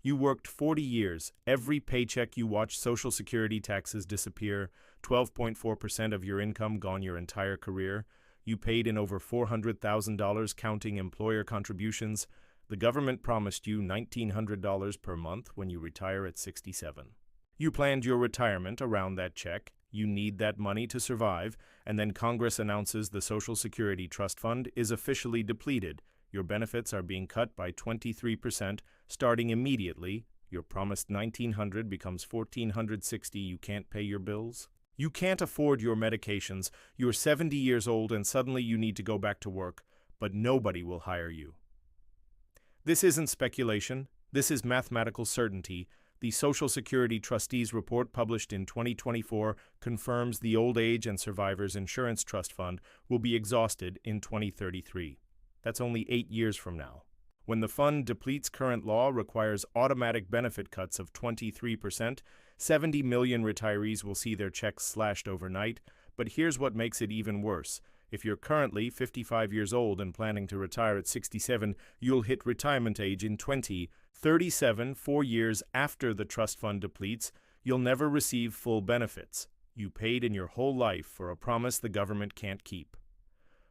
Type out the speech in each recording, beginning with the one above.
You worked 40 years. Every paycheck you watch Social Security taxes disappear, 12.4% of your income gone your entire career. You paid in over $400,000 counting employer contributions. The government promised you $1,900 per month when you retire at 67. You planned your retirement around that check. You need that money to survive, and then Congress announces the Social Security Trust Fund is officially depleted. Your benefits are being cut by 23%, starting immediately. Your promised $1,900 becomes $1,460. You can't pay your bills. You can't afford your medications. You're 70 years old and suddenly you need to go back to work, but nobody will hire you. This isn't speculation. This is mathematical certainty. The Social Security Trustees Report published in 2024 confirms the Old Age and Survivors Insurance Trust Fund will be exhausted in 2033. That's only 8 years from now. When the fund depletes, current law requires automatic benefit cuts of 23%. 70 million retirees will see their checks slashed overnight. But here's what makes it even worse. If you're currently 55 years old and planning to retire at 67, you'll hit retirement age in 2037, 4 years after the trust fund depletes. You'll never receive full benefits. You paid in your whole life for a promise the government can't keep.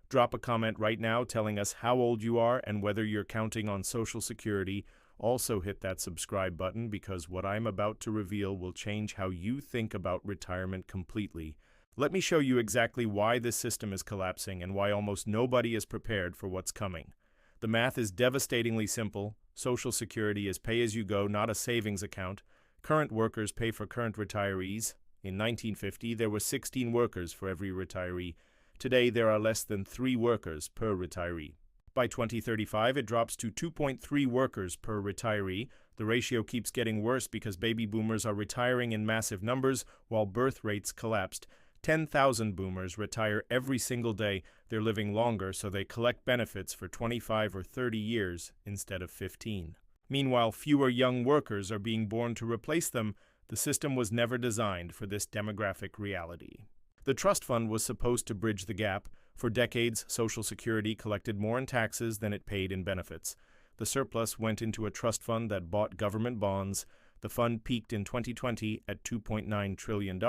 Drop a comment right now telling us how old you are and whether you're counting on Social Security. Also hit that subscribe button because what I'm about to reveal will change how you think about retirement completely. Let me show you exactly why this system is collapsing and why almost nobody is prepared for what's coming. The math is devastatingly simple. Social Security is pay-as-you-go, not a savings account. Current workers pay for current retirees. In 1950, there were 16 workers for every retiree. Today, there are less than 3 workers per retiree. By 2035, it drops to 2.3 workers per retiree. The ratio keeps getting worse because baby boomers are retiring in massive numbers while birth rates collapsed. 10,000 boomers retire every single day. They're living longer, so they collect benefits for 25 or 30 years instead of 15. Meanwhile, fewer young workers are being born to replace them. The system was never designed for this demographic reality. The trust fund was supposed to bridge the gap. For decades, Social Security collected more in taxes than it paid in benefits. The surplus went into a trust fund that bought government bonds. The fund peaked in 2020 at $2.9 trillion.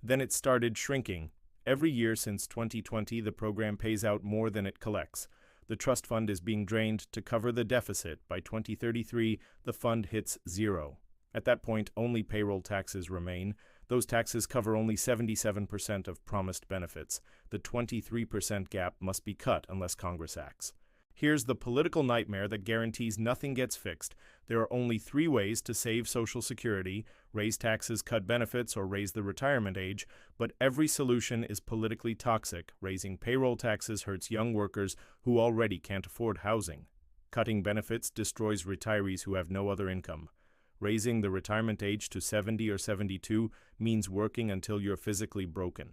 Then it started shrinking. Every year since 2020, the program pays out more than it collects. The trust fund is being drained to cover the deficit. By 2033, the fund hits zero. At that point, only payroll taxes remain. Those taxes cover only 77% of promised benefits. The 23% gap must be cut unless Congress acts. Here's the political nightmare that guarantees nothing gets fixed. There are only 3 ways to save Social Security: raise taxes, cut benefits, or raise the retirement age. But every solution is politically toxic. Raising payroll taxes hurts young workers who already can't afford housing. Cutting benefits destroys retirees who have no other income. Raising the retirement age to 70 or 72 means working until you're physically broken.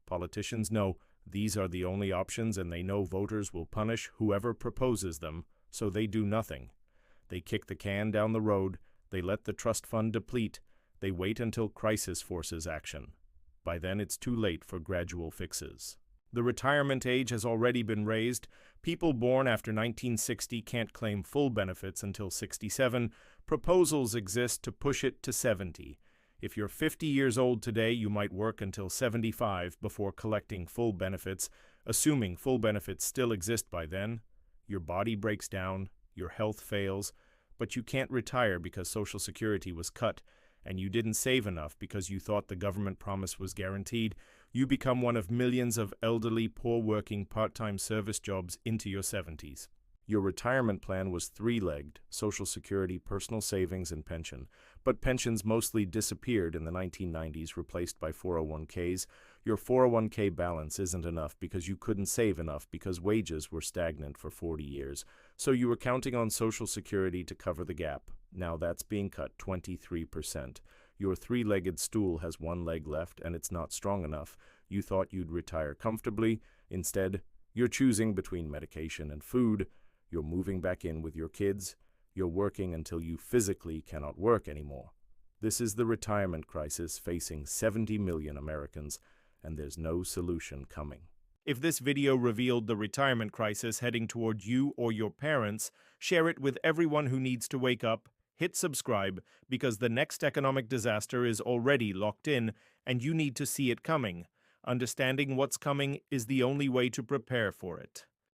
Politicians know these are the only options, and they know voters will punish whoever proposes them, so they do nothing. They kick the can down the road. They let the trust fund deplete. They wait until crisis forces action. By then, it's too late for gradual fixes. The retirement age has already been raised. People born after 1960 can't claim full benefits until 67. Proposals exist to push it to 70. If you're 50 years old today, you might work until 75 before collecting full benefits. Assuming full benefits still exist by then, your body breaks down, your health fails, but you can't retire because Social Security was cut, and you didn't save enough because you thought the government promise was guaranteed. You become one of millions of elderly, poor working part-time service jobs into your 70s. Your retirement plan was 3-legged: Social Security, personal savings, and pension. But pensions mostly disappeared in the 1990s, replaced by 401ks. Your 401k balance isn't enough because you couldn't save enough because wages were stagnant for 40 years. So you were counting on Social Security to cover the gap. Now that's being cut 23%. Your 3-legged stool has 1 leg left and it's not strong enough. You thought you'd retire comfortably. Instead, you're choosing between medication and food. You're moving back in with your kids. You're working until you physically cannot work anymore. This is the retirement crisis facing 70 million Americans, and there's no solution coming. If this video revealed the retirement crisis heading toward you or your parents, share it with everyone who needs to wake up. Hit subscribe because the next economic disaster is already locked in and you need to see it coming. Understanding what's coming is the only way to prepare for it.